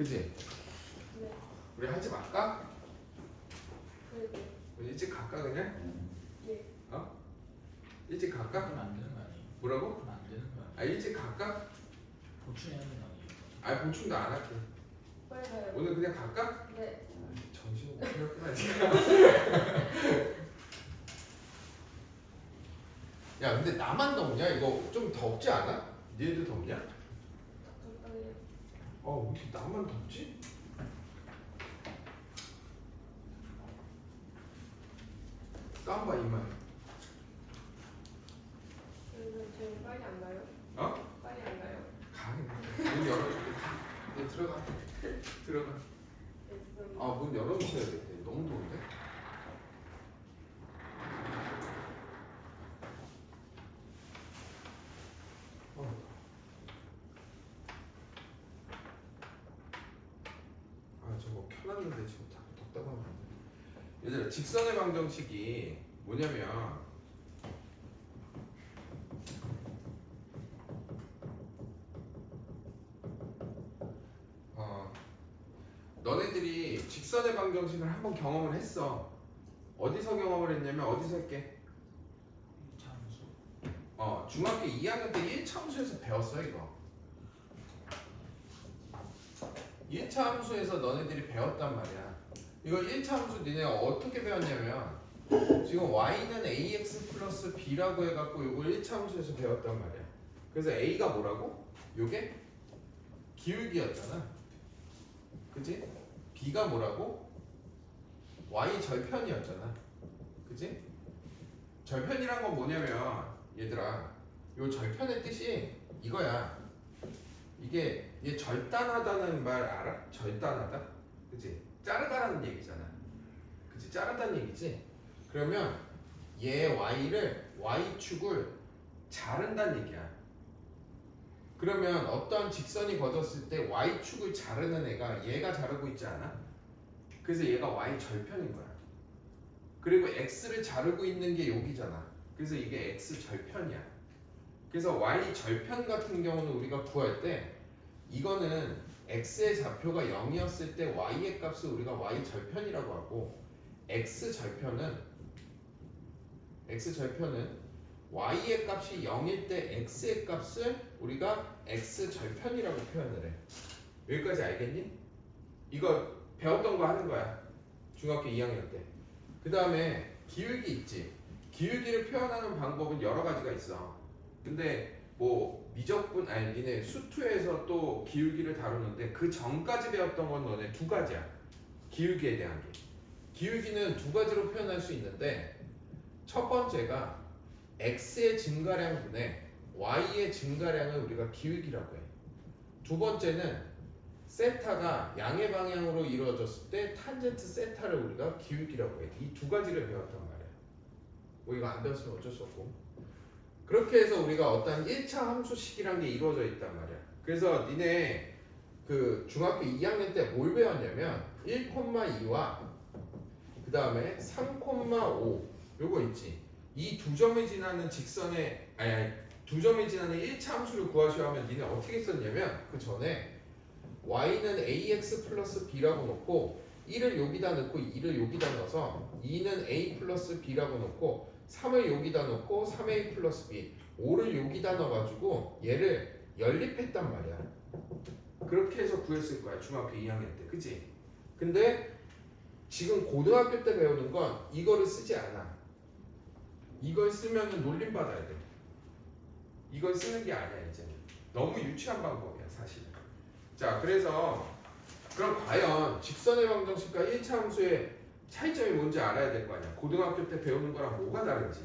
그지? 네. 우리 하지 말까? 네. 우리 일찍 갈까 그냥? 네. 어? 일찍 갈까? 그러면 안 되는 거 아니에요? 뭐라고? 그러면 안 되는 거 아니에요? 아 일찍 갈까? 보충해야 되는 거 아니에요? 아 보충도 안 할게. 빨리 가요. 오늘 그냥 갈까? 네. 정신 못 차렸구나 지금. 야 근데 나만 덥냐? 이거 좀 덥지 않아? 니네도 덥냐? 적당해요. 왜 이렇게 나만 덥지? 깜봐 이말. 그래서 저희 빨리 안 가요? 어? 빨리 안 가요? 가네. 문 열어줄게. 네, 들어가. 들어가. 네, 죄송합니다. 문 열어주셔야겠대. 너무 더운데? 저거 켜놨는데 지금 자꾸 덥다고 하면 안 돼. 얘들아, 직선의 방정식이 뭐냐면 너네들이 직선의 방정식을 한번 경험을 했어. 어디서 경험을 했냐면 어디서 했게? 참수. 중학교 2학년 때 1차 함수에서 배웠어 이거. 1차 함수에서 너네들이 배웠단 말이야. 이거 1차 함수 니네 어떻게 배웠냐면 지금 y는 ax 플러스 b라고 해갖고 이걸 1차 함수에서 배웠단 말이야. 그래서 a가 뭐라고? 요게 기울기였잖아. 그치? b가 뭐라고? y 절편이었잖아. 그치? 절편이란 건 뭐냐면 얘들아 요 절편의 뜻이 이거야. 이게 얘 절단하다는 말 알아? 절단하다? 그치? 자르다라는 얘기잖아. 그치? 자르다는 얘기지? 그러면 얘 y축을 자른다는 얘기야. 그러면 어떤 직선이 거졌을 때 y축을 자르는 애가 얘가 자르고 있지 않아? 그래서 얘가 y 절편인 거야. 그리고 x를 자르고 있는 게 여기잖아. 그래서 이게 x 절편이야. 그래서 y 절편 같은 경우는 우리가 구할 때 이거는 x의 좌표가 0이었을 때 y의 값을 우리가 y 절편이라고 하고 x 절편은 y의 값이 0일 때 x의 값을 우리가 x 절편이라고 표현을 해. 여기까지 알겠니? 이거 배웠던 거 하는 거야. 중학교 2학년 때. 그 다음에 기울기 있지. 기울기를 표현하는 방법은 여러 가지가 있어. 근데 뭐 니네 수투에서 또 기울기를 다루는데 그 전까지 배웠던 건 너네 두 가지야. 기울기에 대한 게. 기울기는 두 가지로 표현할 수 있는데 첫 번째가 x의 증가량분의 y의 증가량을 우리가 기울기라고 해. 두 번째는 세타가 양의 방향으로 이루어졌을 때 탄젠트 세타를 우리가 기울기라고 해. 이 두 가지를 배웠단 말이야. 뭐 이거 안 배웠으면 어쩔 수 없고. 그렇게 해서 우리가 어떤 1차 함수식이란 게 이루어져 있단 말이야. 그래서 니네 그 중학교 2학년 때 뭘 배웠냐면 1,2와 그 다음에 3,5 요거 있지. 이 두 점을 지나는 직선의 두 점을 지나는 1차 함수를 구하시오 하면 니네 어떻게 썼냐면 그 전에 y는 ax 플러스 b라고 놓고 1을 여기다 넣고 2를 여기다 넣어서 2는 a 플러스 b라고 놓고 3을 여기다 넣고 3a 플러스 b 5를 여기다 넣어가지고 얘를 연립했단 말이야. 그렇게 해서 구했을 거야 중학교 2학년 때. 그치? 근데 지금 고등학교 때 배우는 건 이거를 쓰지 않아. 이걸 쓰면 놀림 받아야 돼. 이걸 쓰는 게 아니야 이제는. 너무 유치한 방법이야 사실. 자 그래서 그럼 과연 직선의 방정식과 1차 함수의 차이점이 뭔지 알아야 될 거 아니야. 고등학교 때 배우는 거랑 뭐가 다른지.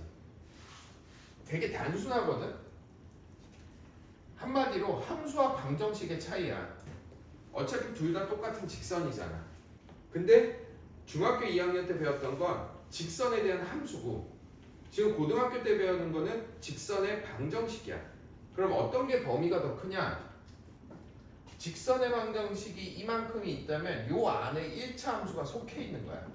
되게 단순하거든. 한마디로 함수와 방정식의 차이야. 어차피 둘 다 똑같은 직선이잖아. 근데 중학교 2학년 때 배웠던 건 직선에 대한 함수고 지금 고등학교 때 배우는 거는 직선의 방정식이야. 그럼 어떤 게 범위가 더 크냐? 직선의 방정식이 이만큼이 있다면 요 안에 1차 함수가 속해 있는 거야.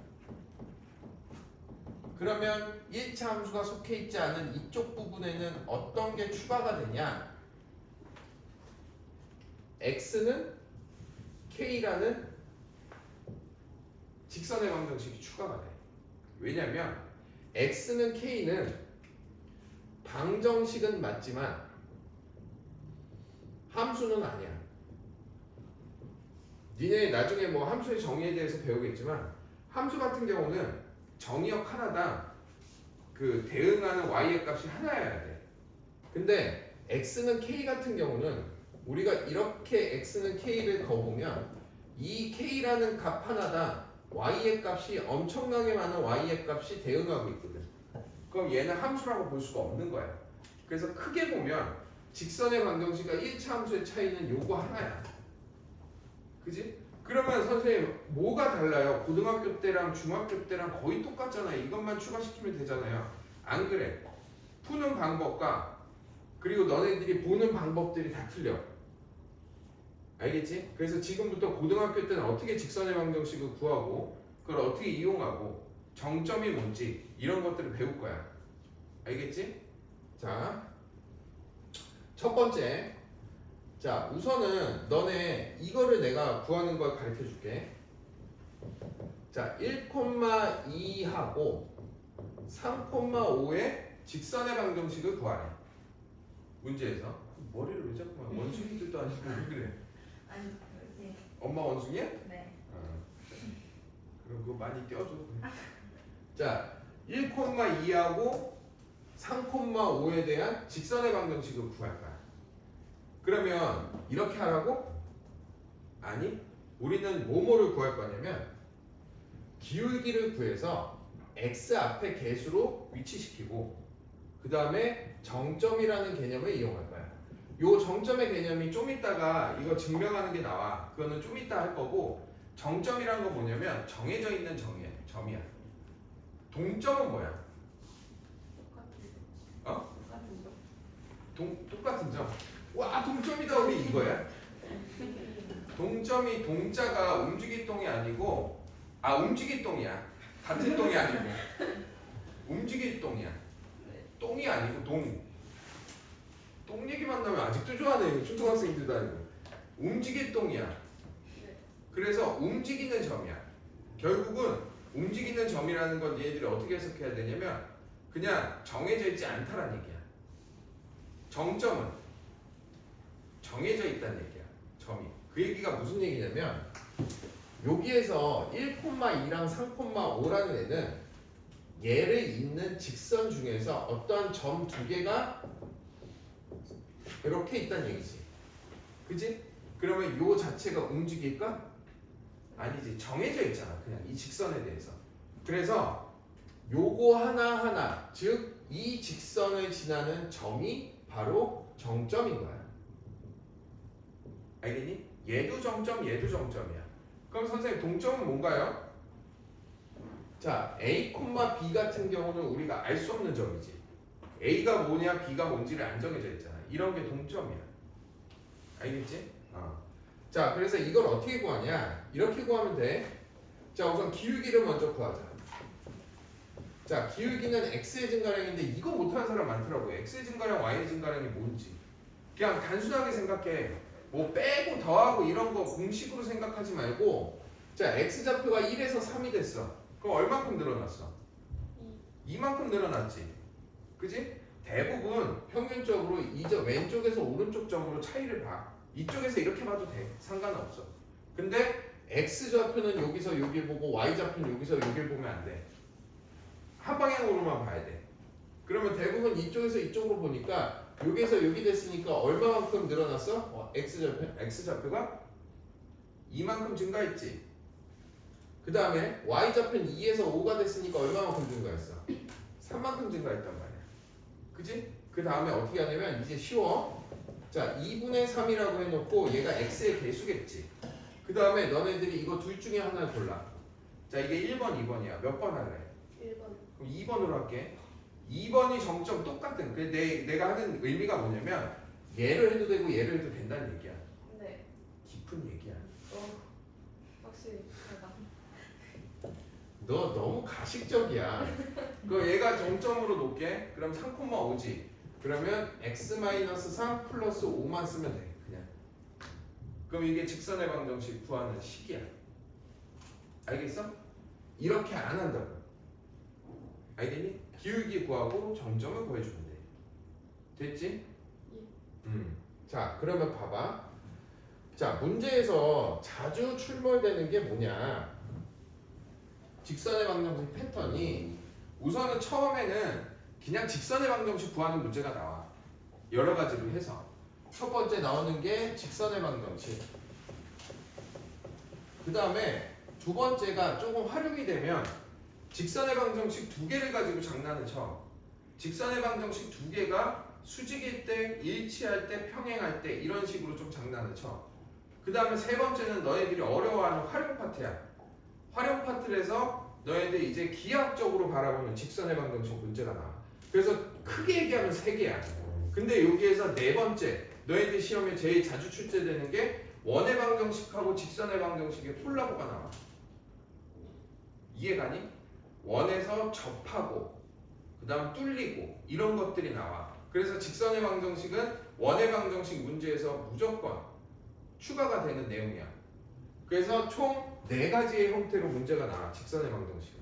그러면 1차 함수가 속해 있지 않은 이쪽 부분에는 어떤 게 추가가 되냐? x는 K라는 직선의 방정식이 추가가 돼. 왜냐면 X는 K는 방정식은 맞지만 함수는 아니야. 니네 나중에 뭐 함수의 정의에 대해서 배우겠지만 함수 같은 경우는 정의역 하나당 그 대응하는 y의 값이 하나여야 돼. 근데 x는 k 같은 경우는 우리가 이렇게 x는 k를 거보면 이 k라는 값 하나당 y의 값이 엄청나게 많은 y의 값이 대응하고 있거든. 그럼 얘는 함수라고 볼 수가 없는 거야. 그래서 크게 보면 직선의 방정식과 1차 함수의 차이는 요거 하나야. 그지? 그러면 선생님 뭐가 달라요? 고등학교 때랑 중학교 때랑 거의 똑같잖아요. 이것만 추가시키면 되잖아요. 안 그래? 푸는 방법과 그리고 너네들이 보는 방법들이 다 틀려. 알겠지? 그래서 지금부터 고등학교 때는 어떻게 직선의 방정식을 구하고 그걸 어떻게 이용하고 정점이 뭔지 이런 것들을 배울 거야. 알겠지? 자, 첫 번째. 자, 우선은 너네 이거를 내가 구하는 걸 가르쳐 줄게. 자, 1,2하고 3,5의 직선의 방정식을 구하래. 문제에서. 머리를 왜 자꾸만 원숭이들도 아니고 왜 그래? 아니 그게 엄마 원숭이야? 네. 그럼 그거 많이 떼어줘. 자, 1,2하고 3,5에 대한 직선의 방정식을 구할 거야. 그러면 이렇게 하라고? 아니, 우리는 뭐뭐를 구할 거냐면 기울기를 구해서 x 앞에 개수로 위치시키고 그 다음에 정점이라는 개념을 이용할 거야. 요 정점의 개념이 좀 이따가 이거 증명하는 게 나와. 그거는 좀 이따 할 거고 정점이란 건 뭐냐면 정해져 있는 점이야. 동점은 뭐야? 어? 똑같은 점. 와, 동점이다. 우리 이거야. 동점이 동자가 움직이동이 아니고 움직이동이야. 같은 동이 아니고 움직이동이야. 똥이 아니고 똥 얘기만 나면 아직도 좋아하네. 초등학생들도 아니고 움직이동이야. 그래서 움직이는 점이야. 결국은 움직이는 점이라는 건 얘들이 어떻게 해석해야 되냐면 그냥 정해져 있지 않다라는 얘기야. 정점은 정해져 있다는 얘기야. 점이. 그 얘기가 무슨 얘기냐면 여기에서 1,2랑 3,5라는 애는 얘를 잇는 직선 중에서 어떠한 점 두 개가 이렇게 있다는 얘기지. 그지? 그러면 요 자체가 움직일까? 아니지. 정해져 있잖아. 그냥 이 직선에 대해서. 그래서 요거 하나하나 즉 이 직선을 지나는 점이 바로 정점인 거야. 알겠니? 얘도 정점, 얘도 정점이야. 그럼 선생님 동점은 뭔가요? 자, A, B 같은 경우는 우리가 알 수 없는 점이지. A가 뭐냐, B가 뭔지를 안 정해져 있잖아. 이런 게 동점이야. 알겠지? 자, 그래서 이걸 어떻게 구하냐? 이렇게 구하면 돼. 자, 우선 기울기를 먼저 구하자. 자, 기울기는 x의 증가량인데 이거 못하는 사람 많더라고요. x의 증가량, y의 증가량이 뭔지. 그냥 단순하게 생각해. 뭐 빼고 더하고 이런 거 공식으로 생각하지 말고 자, x좌표가 1에서 3이 됐어. 그럼 얼마큼 늘어났어? 2만큼 늘어났지. 그지? 대부분 평균적으로 이 점 왼쪽에서 오른쪽 점으로 차이를 봐. 이쪽에서 이렇게 봐도 돼. 상관없어. 근데 x좌표는 여기서 여기 보고 y좌표는 여기서 여길 보면 안 돼. 한 방향으로만 봐야 돼. 그러면 대부분 이쪽에서 이쪽으로 보니까 여기에서 여기 됐으니까 얼마만큼 늘어났어? x좌표가 2만큼 증가했지. 그 다음에 y좌표는 2에서 5가 됐으니까 얼마만큼 증가했어? 3만큼 증가했단 말이야. 그지? 그 다음에 어떻게 하냐면 이제 쉬워. 자, 2분의 3이라고 해놓고 얘가 x의 개수겠지. 그 다음에 너네들이 이거 둘 중에 하나를 골라. 자, 이게 1번, 2번이야. 몇 번 할래? 1번. 그럼 2번으로 할게. 2번이 정점 똑같은. 내가 하는 의미가 뭐냐면 얘를 해도 되고 얘를 해도 된다는 얘기야. 네. 깊은 얘기야. 확실히 대박. 너 너무 가식적이야. 그 얘가 정점으로 놓게. 그럼 3,5지. 그러면 x-3 플러스 5만 쓰면 돼. 그냥. 그럼 이게 직선의 방정식 구하는 식이야. 알겠어? 이렇게 안 한다고. 알겠니? 기울기 구하고 점점을 구해주면 돼. 됐지? 자, 그러면 봐봐. 자, 문제에서 자주 출몰되는 게 뭐냐? 직선의 방정식 패턴이 우선은 처음에는 그냥 직선의 방정식 구하는 문제가 나와. 여러 가지로 해서. 첫 번째 나오는 게 직선의 방정식. 그 다음에 두 번째가 조금 활용이 되면 직선의 방정식 두 개를 가지고 장난을 쳐. 직선의 방정식 두 개가 수직일 때, 일치할 때, 평행할 때 이런 식으로 좀 장난을 쳐. 그 다음에 세 번째는 너희들이 어려워하는 활용 파트야. 활용 파트에서 너희들 이제 기하학적으로 바라보는 직선의 방정식 문제가 나와. 그래서 크게 얘기하면 세 개야. 근데 여기에서 네 번째, 너희들 시험에 제일 자주 출제되는 게 원의 방정식하고 직선의 방정식의 콜라보가 나와. 이해가니? 원에서 접하고 그 다음 뚫리고 이런 것들이 나와. 그래서 직선의 방정식은 원의 방정식 문제에서 무조건 추가가 되는 내용이야. 그래서 총 4가지의 형태로 문제가 나와. 직선의 방정식은.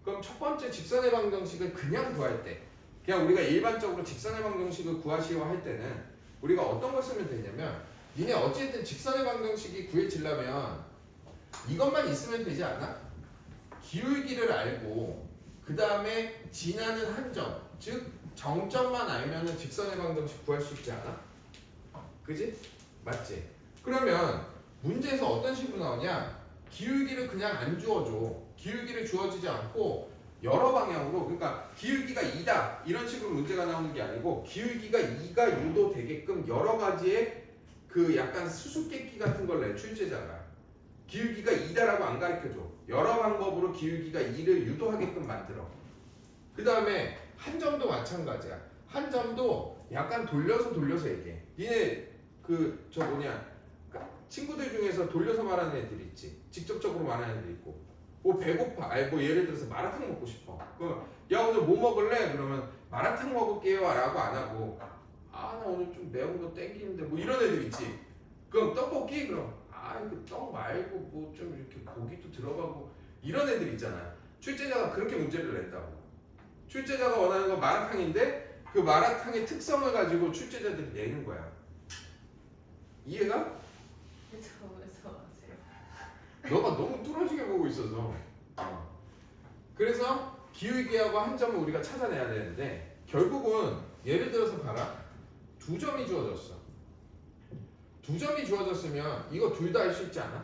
그럼 첫 번째 직선의 방정식을 그냥 구할 때, 그냥 우리가 일반적으로 직선의 방정식을 구하시오 할 때는 우리가 어떤 걸 쓰면 되냐면, 니네 어쨌든 직선의 방정식이 구해지려면 이것만 있으면 되지 않아? 기울기를 알고 그 다음에 지나는 한 점, 즉 정점만 알면은 직선의 방정식 구할 수 있지 않아? 그지? 맞지? 그러면 문제에서 어떤 식으로 나오냐? 기울기를 그냥 안 주어줘. 기울기를 주어지지 않고 여러 방향으로, 그러니까 기울기가 2다 이런 식으로 문제가 나오는 게 아니고 기울기가 2가 유도되게끔 여러 가지의 그 약간 수수께끼 같은 걸 내, 출제자가. 기울기가 2다라고 안 가르쳐줘. 여러 방법으로 기울기가 2를 유도하게끔 만들어. 그 다음에 한 점도 마찬가지야. 한 점도 약간 돌려서 얘기해. 니네 그 저 뭐냐 친구들 중에서 돌려서 말하는 애들 있지. 직접적으로 말하는 애들 있고. 뭐 배고파. 아니 뭐 예를 들어서 마라탕 먹고 싶어. 그럼 야 오늘 뭐 먹을래? 그러면 마라탕 먹을게요 라고 안 하고 아 나 오늘 좀 매운 거 땡기는데 뭐 이런 애들 있지. 그럼 떡볶이? 그럼 아 그 떡 말고 뭐 좀 이렇게 고기도 들어가고 이런 애들 있잖아. 출제자가 그렇게 문제를 낸다고. 출제자가 원하는 건 마라탕인데 그 마라탕의 특성을 가지고 출제자들이 내는 거야. 이해가? 저에서 아세요? 너가 너무 뚫어지게 보고 있어서. 그래서 기울기하고 한 점을 우리가 찾아내야 되는데 결국은 예를 들어서 봐라. 2점이 주어졌어. 2점이 주어졌으면 이거 둘 다 알 수 있지 않아?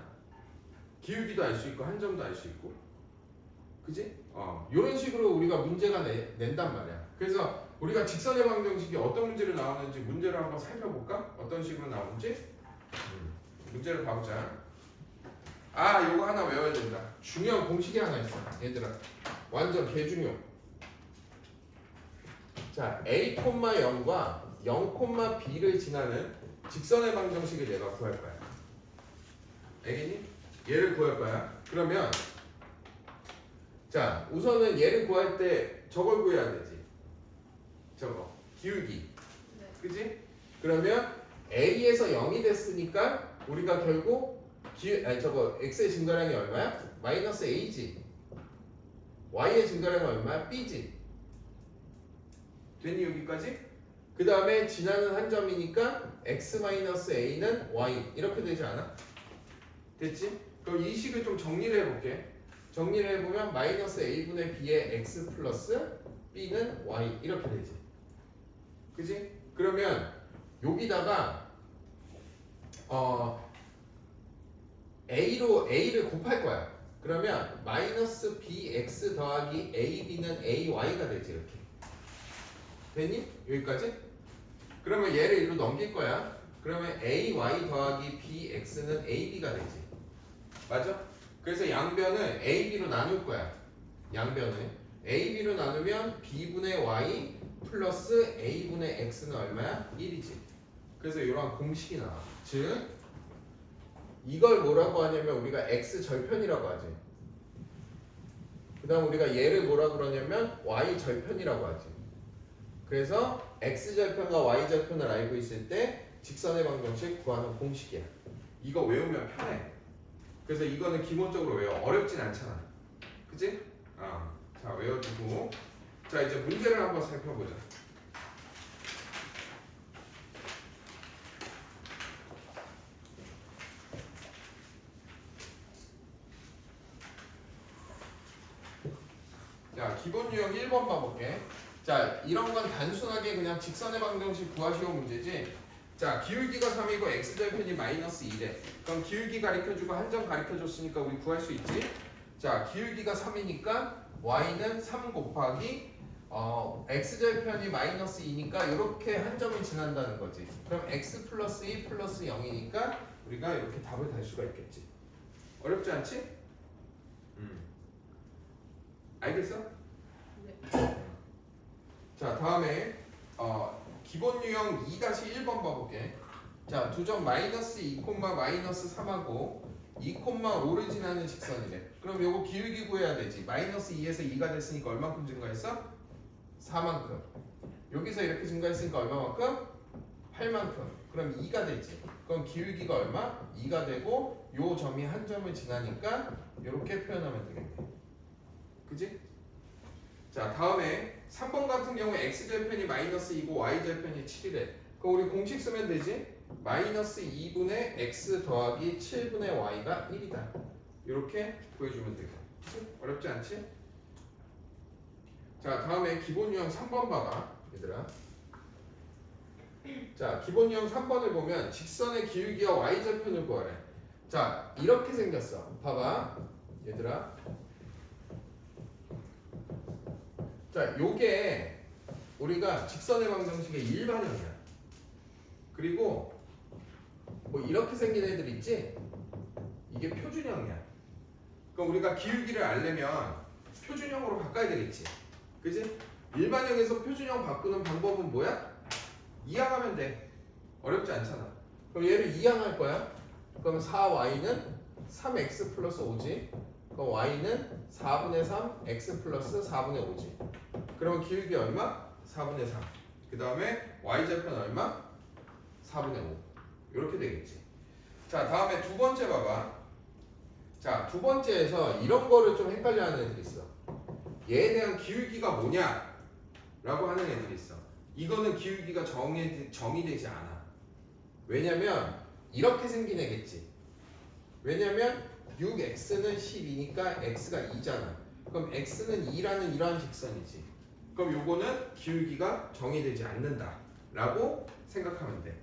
기울기도 알 수 있고 한 점도 알 수 있고. 그지? 이런 식으로 우리가 문제가 낸단 말이야. 그래서 우리가 직선의 방정식이 어떤 문제로 나오는지 문제를 한번 살펴볼까? 어떤 식으로 나오는지? 문제를 봐보자. 아, 요거 하나 외워야 된다. 중요한 공식이 하나 있어. 얘들아. 완전 개중요. 자, a,0과 0,b를 지나는 직선의 방정식을 내가 구할 거야. 알겠니? 얘를 구할 거야. 그러면 자, 우선은 얘를 구할 때 저걸 구해야 되지. 저거. 기울기. 네. 그지? 그러면 a에서 0이 됐으니까 우리가 결국 저거 x의 증가량이 얼마야? 마이너스 a지. y의 증가량은 얼마야? b지. 됐니 여기까지? 그 다음에 지나는 한 점이니까 x 마이너스 a는 y 이렇게 되지 않아? 됐지? 그럼 이 식을 좀 정리를 해볼게. 정리를 해보면 마이너스 a분의 b의 x 플러스 b는 y 이렇게 되지. 그지? 그러면 여기다가 a를 곱할 거야. 그러면 마이너스 bx 더하기 ab는 ay가 되지. 이렇게 됐니? 여기까지? 그러면 얘를 이리로 넘길 거야. 그러면 ay 더하기 bx는 ab가 되지. 맞아? 그래서 양변을 ab로 나눌 거야. 양변을 ab로 나누면 b분의 y 플러스 a분의 x는 얼마야? 1이지. 그래서 이러한 공식이 나와. 즉 이걸 뭐라고 하냐면 우리가 x 절편이라고 하지. 그 다음 우리가 얘를 뭐라고 그러냐면 y 절편이라고 하지. 그래서 x 절편과 y 절편을 알고 있을 때 직선의 방정식 구하는 공식이야. 이거 외우면 편해. 그래서 이거는 기본적으로 외워. 어렵진 않잖아. 그치? 자, 외워두고. 자, 이제 문제를 한번 살펴보자. 자, 기본 유형 1번 봐볼게. 자, 이런 건 단순하게 그냥 직선의 방정식 구하시오 문제지. 자, 기울기가 3이고 x절편이 마이너스 2래. 그럼 기울기 가르쳐주고 한점 가르쳐줬으니까 우리 구할 수 있지. 자, 기울기가 3이니까 y는 3 곱하기 x절편이 마이너스 2니까 이렇게 한 점을 지난다는 거지. 그럼 x 플러스 2 플러스 0이니까 우리가 이렇게 답을 달 수가 있겠지. 어렵지 않지? 알겠어? 네. 자, 다음에 기본 유형 2-1번 봐볼게. 자, 두 점 마이너스 2, 마이너스 3하고 2,5를 지나는 직선이래. 그럼 요거 기울기 구해야 되지. 마이너스 2에서 2가 됐으니까 얼만큼 증가했어? 4만큼. 여기서 이렇게 증가했으니까 얼마만큼? 8만큼. 그럼 2가 되지. 그럼 기울기가 얼마? 2가 되고 요 점이 한 점을 지나니까 이렇게 표현하면 되겠네. 그지? 자, 다음에 3번 같은 경우에 x절편이 마이너스 2고 y절편이 7이래. 그럼 우리 공식 쓰면 되지? 마이너스 2분의 x 더하기 7분의 y가 1이다. 이렇게 구해주면 되고. 그치? 어렵지 않지? 자, 다음에 기본 유형 3번 봐봐, 얘들아. 자, 기본 유형 3번을 보면 직선의 기울기와 y절편을 구하래. 자, 이렇게 생겼어. 봐봐, 얘들아. 자, 요게 우리가 직선의 방정식의 일반형이야. 그리고 뭐 이렇게 생긴 애들 있지? 이게 표준형이야. 그럼 우리가 기울기를 알려면 표준형으로 바꿔야 되겠지. 그지? 일반형에서 표준형 바꾸는 방법은 뭐야? 이항하면 돼. 어렵지 않잖아. 그럼 얘를 이항할 거야. 그럼 4y는 3x 플러스 5지. 그럼 y는 4분의 3 x 플러스 4분의 5지. 그러면 기울기 얼마? 4분의 3. 그 다음에 y절편 얼마? 4분의 5. 이렇게 되겠지. 자, 다음에 두 번째 봐봐. 자, 두 번째에서 이런 거를 좀 헷갈려하는 애들이 있어. 얘에 대한 기울기가 뭐냐? 라고 하는 애들이 있어. 이거는 기울기가 정이 되지 않아. 왜냐면 이렇게 생긴 애겠지. 왜냐면 6x는 12니까 x가 2잖아. 그럼 x는 2라는 이러한 직선이지. 그럼 요거는 기울기가 정의되지 않는다 라고 생각하면 돼.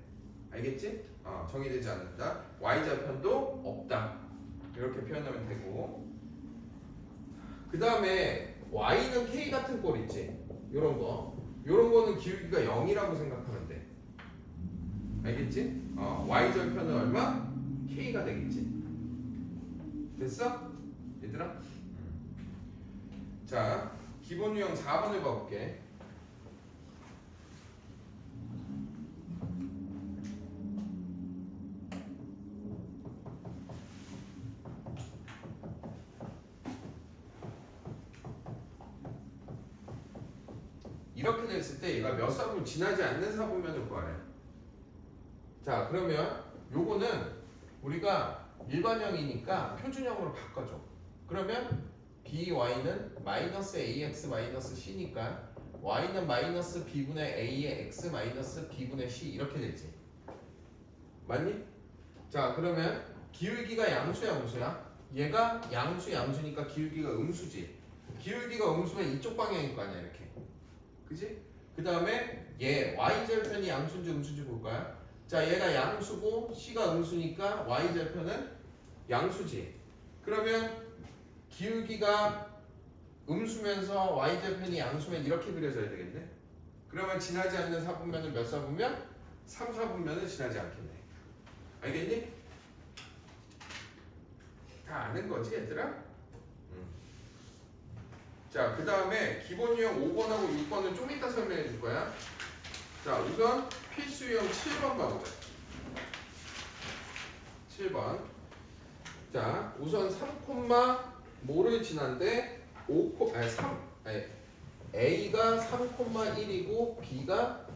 알겠지? 정의되지 않는다. y절편도 없다. 이렇게 표현하면 되고, 그 다음에 y는 k 같은 꼴 있지? 요런 거는 기울기가 0이라고 생각하면 돼. 알겠지? y절편은 얼마? k가 되겠지. 됐어? 얘들아? 자, 기본 유형 4번을 봐볼게. 이렇게 됐을 때 얘가 몇 사분 지나지 않는 사분면을 구하래. 자, 그러면 요거는 우리가 일반형이니까 표준형으로 바꿔줘. 그러면 by는 마이너스 ax 마이너스 c니까 y는 마이너스 b분의 a의 x 마이너스 b분의 c 이렇게 되지. 맞니? 자, 그러면 기울기가 양수야 음수야? 얘가 양수니까 기울기가 음수지. 기울기가 음수면 이쪽 방향일 거 아니야 이렇게. 그지? 그 다음에 얘 y절편이 양수인지 음수인지 볼 거야. 자, 얘가 양수고 c가 음수니까 y절편은 양수지. 그러면 기울기가 음수면서 y절편이 양수면 이렇게 그려져야 되겠네. 그러면 지나지 않는 사분면은 몇 사분면? 3사분면은 지나지 않겠네. 알겠니? 다 아는 거지 얘들아? 자, 그 다음에 기본 유형 5번하고 6번은 좀 이따 설명해 줄 거야. 자, 우선 필수 유형 7번 봐보자. 7번. 자, 우선 3,모를 지난데 A가 3,1이고 B가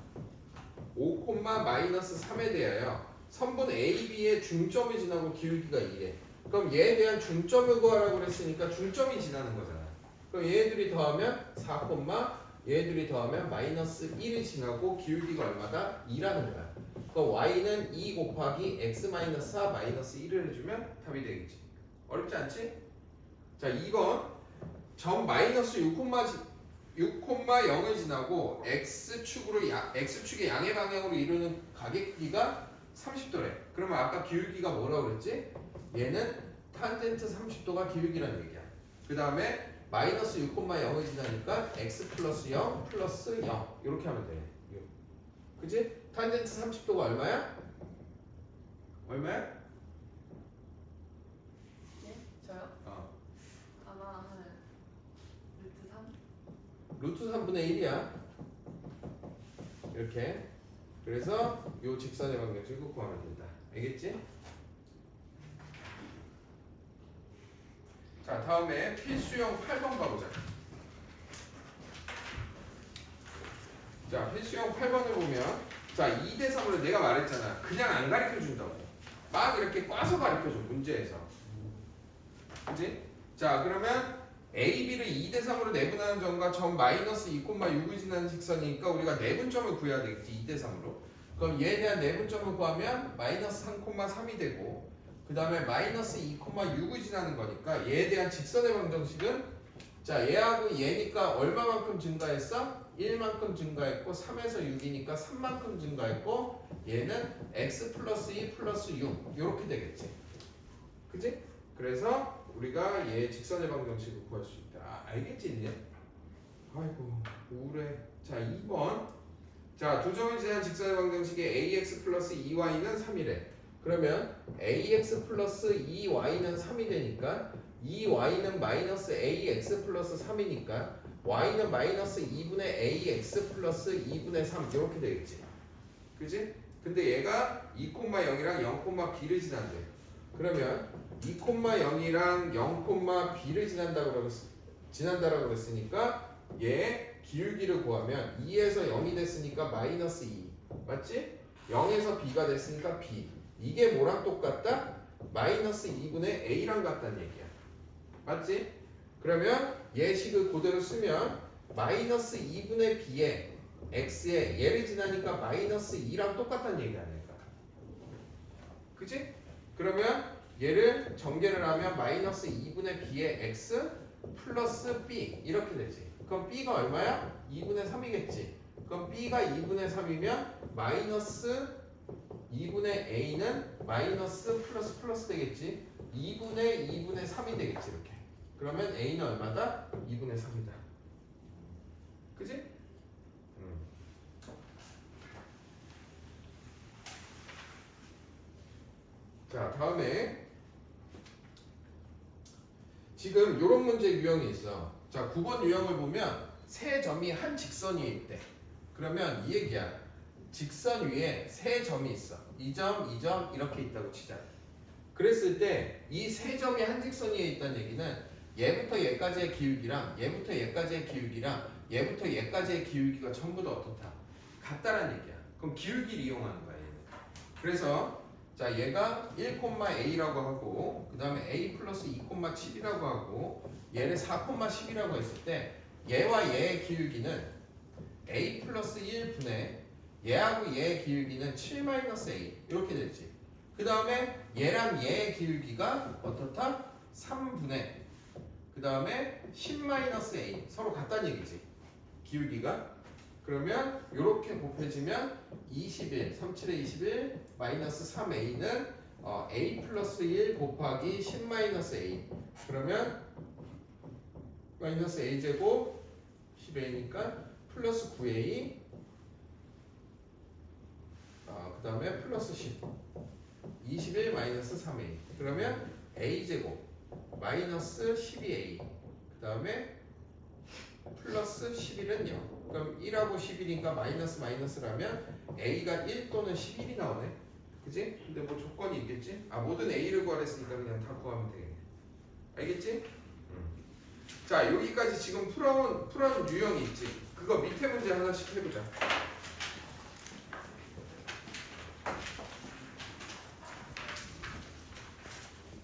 5, 마이너스 3에 대하여 선분 AB의 중점이 지나고 기울기가 2래. 그럼 얘에 대한 중점을 구하라고 그랬으니까 중점이 지나는 거잖아. 그럼 얘들이 더하면 4, 얘들이 더하면 마이너스 1이 지나고 기울기가 얼마다? 2라는 거야. 그럼 y는 2 곱하기 x 마이너스 4 마이너스 1을 해주면 답이 되겠지. 어렵지 않지? 자 2번 점 마이너스 6,0을 지나고 x축의 양의 방향으로 이루는 가격기가 30도래. 그러면 아까 기울기가 뭐라고 그랬지? 얘는 탄젠트 30도가 기울기라는 얘기야. 그 다음에 마이너스 6,0을 지나니까 x 플러스 0 플러스 0 이렇게 하면 돼. 그치? 탄젠트 30도가 얼마야? 얼마야? 네? 저요? 아마 한 루트 3? 루트 3분의 1이야. 이렇게. 그래서 요 직선의 방정식을 구하면 된다. 알겠지? 자, 다음에 필수형 8번 가보자. 자, 필수형 8번을 보면 자, 2대 3으로 내가 말했잖아. 그냥 안 가르쳐 준다고. 막 이렇게 꽈서 가르쳐 줘. 문제에서. 그치? 자, 그러면 AB를 2대 3으로 내분하는 점과 점 마이너스 2,6을 지나는 직선이니까 우리가 내분점을 구해야 되겠지. 2대 3으로. 그럼 얘에 대한 내분점을 구하면 마이너스 3,3이 되고 그 다음에 마이너스 2,6을 지나는 거니까 얘에 대한 직선의 방정식은 자 얘하고 얘니까 얼마만큼 증가했어? 1만큼 증가했고 3에서 6이니까 3만큼 증가했고 얘는 x 플러스 2 플러스 6 이렇게 되겠지. 그치? 그래서 우리가 얘 직선의 방정식을 구할 수 있다. 알겠지 이제? 아이고 우울해. 자 2번 자 두 점을 지난 직선의 방정식의 ax 플러스 2y는 3이래. 그러면 ax 플러스 2y는 3이 되니까 2y는 마이너스 ax 플러스 3이니까 y는 마이너스 2분의 ax 플러스 2분의 3 이렇게 되겠지. 그치? 근데 얘가 2,0이랑 0,b를 지난대. 그러면 2,0이랑 0,b를 지난다라고 그랬으니까 얘 기울기를 구하면 2에서 0이 됐으니까 마이너스 2 맞지? 0에서 b가 됐으니까 b 이게 뭐랑 똑같다? 마이너스 2분의 a랑 같다는 얘기야. 맞지? 그러면 얘 식을 그대로 쓰면 마이너스 2분의 b에 x에 얘를 지나니까 마이너스 2랑 똑같다는 얘기 아닐까? 그치? 그러면 얘를 전개를 하면 마이너스 2분의 b에 x 플러스 b 이렇게 되지. 그럼 b가 얼마야? 2분의 3이겠지. 그럼 b가 2분의 3이면 마이너스 2분의 a는 마이너스 플러스 플러스 되겠지. 2분의 3이 되겠지 이렇게. 그러면 a는 얼마다? 2분의 3이다. 그치? 자 다음에 지금 요런 문제 유형이 있어. 자 9번 유형을 보면 세 점이 한 직선 위에 있대. 그러면 이 얘기야. 직선 위에 세 점이 있어. 이 점, 이 점 이렇게 있다고 치자. 그랬을 때 이 세 점이 한 직선 위에 있다는 얘기는 얘부터 얘까지의 기울기랑 얘부터 얘까지의 기울기랑 얘부터 얘까지의 기울기가 전부 다 어떻다? 같다라는 얘기야. 그럼 기울기를 이용하는 거야 얘는. 그래서 자 얘가 1,a라고 하고 그 다음에 a 플러스 2,7이라고 하고 얘를 4,10이라고 했을 때 얘와 얘의 기울기는 a 플러스 1분의 얘하고 얘의 기울기는 7-a 이렇게 되지. 그 다음에 얘랑 얘의 기울기가 어떻다? 3분의 그 다음에 10-a 서로 같다는 얘기지. 기울기가. 그러면 이렇게 곱해지면 21, 37에 21 마이너스 3a는 a 플러스 1 곱하기 10-a 그러면 마이너스 a 제곱 10a니까 플러스 9a 그 다음에 플러스 10 21 마이너스 3a 그러면 a 제곱 마이너스 12a 그 다음에 플러스 11은 0 그럼 1하고 11이니까 마이너스 마이너스라면 a가 1 또는 11이 나오네. 그치? 근데 뭐 조건이 있겠지? 모든 a를 구하랬으니까 그냥 다 구하면 되겠네. 알겠지? 자 여기까지 지금 풀어온 유형이 있지. 그거 밑에 문제 하나씩 해보자.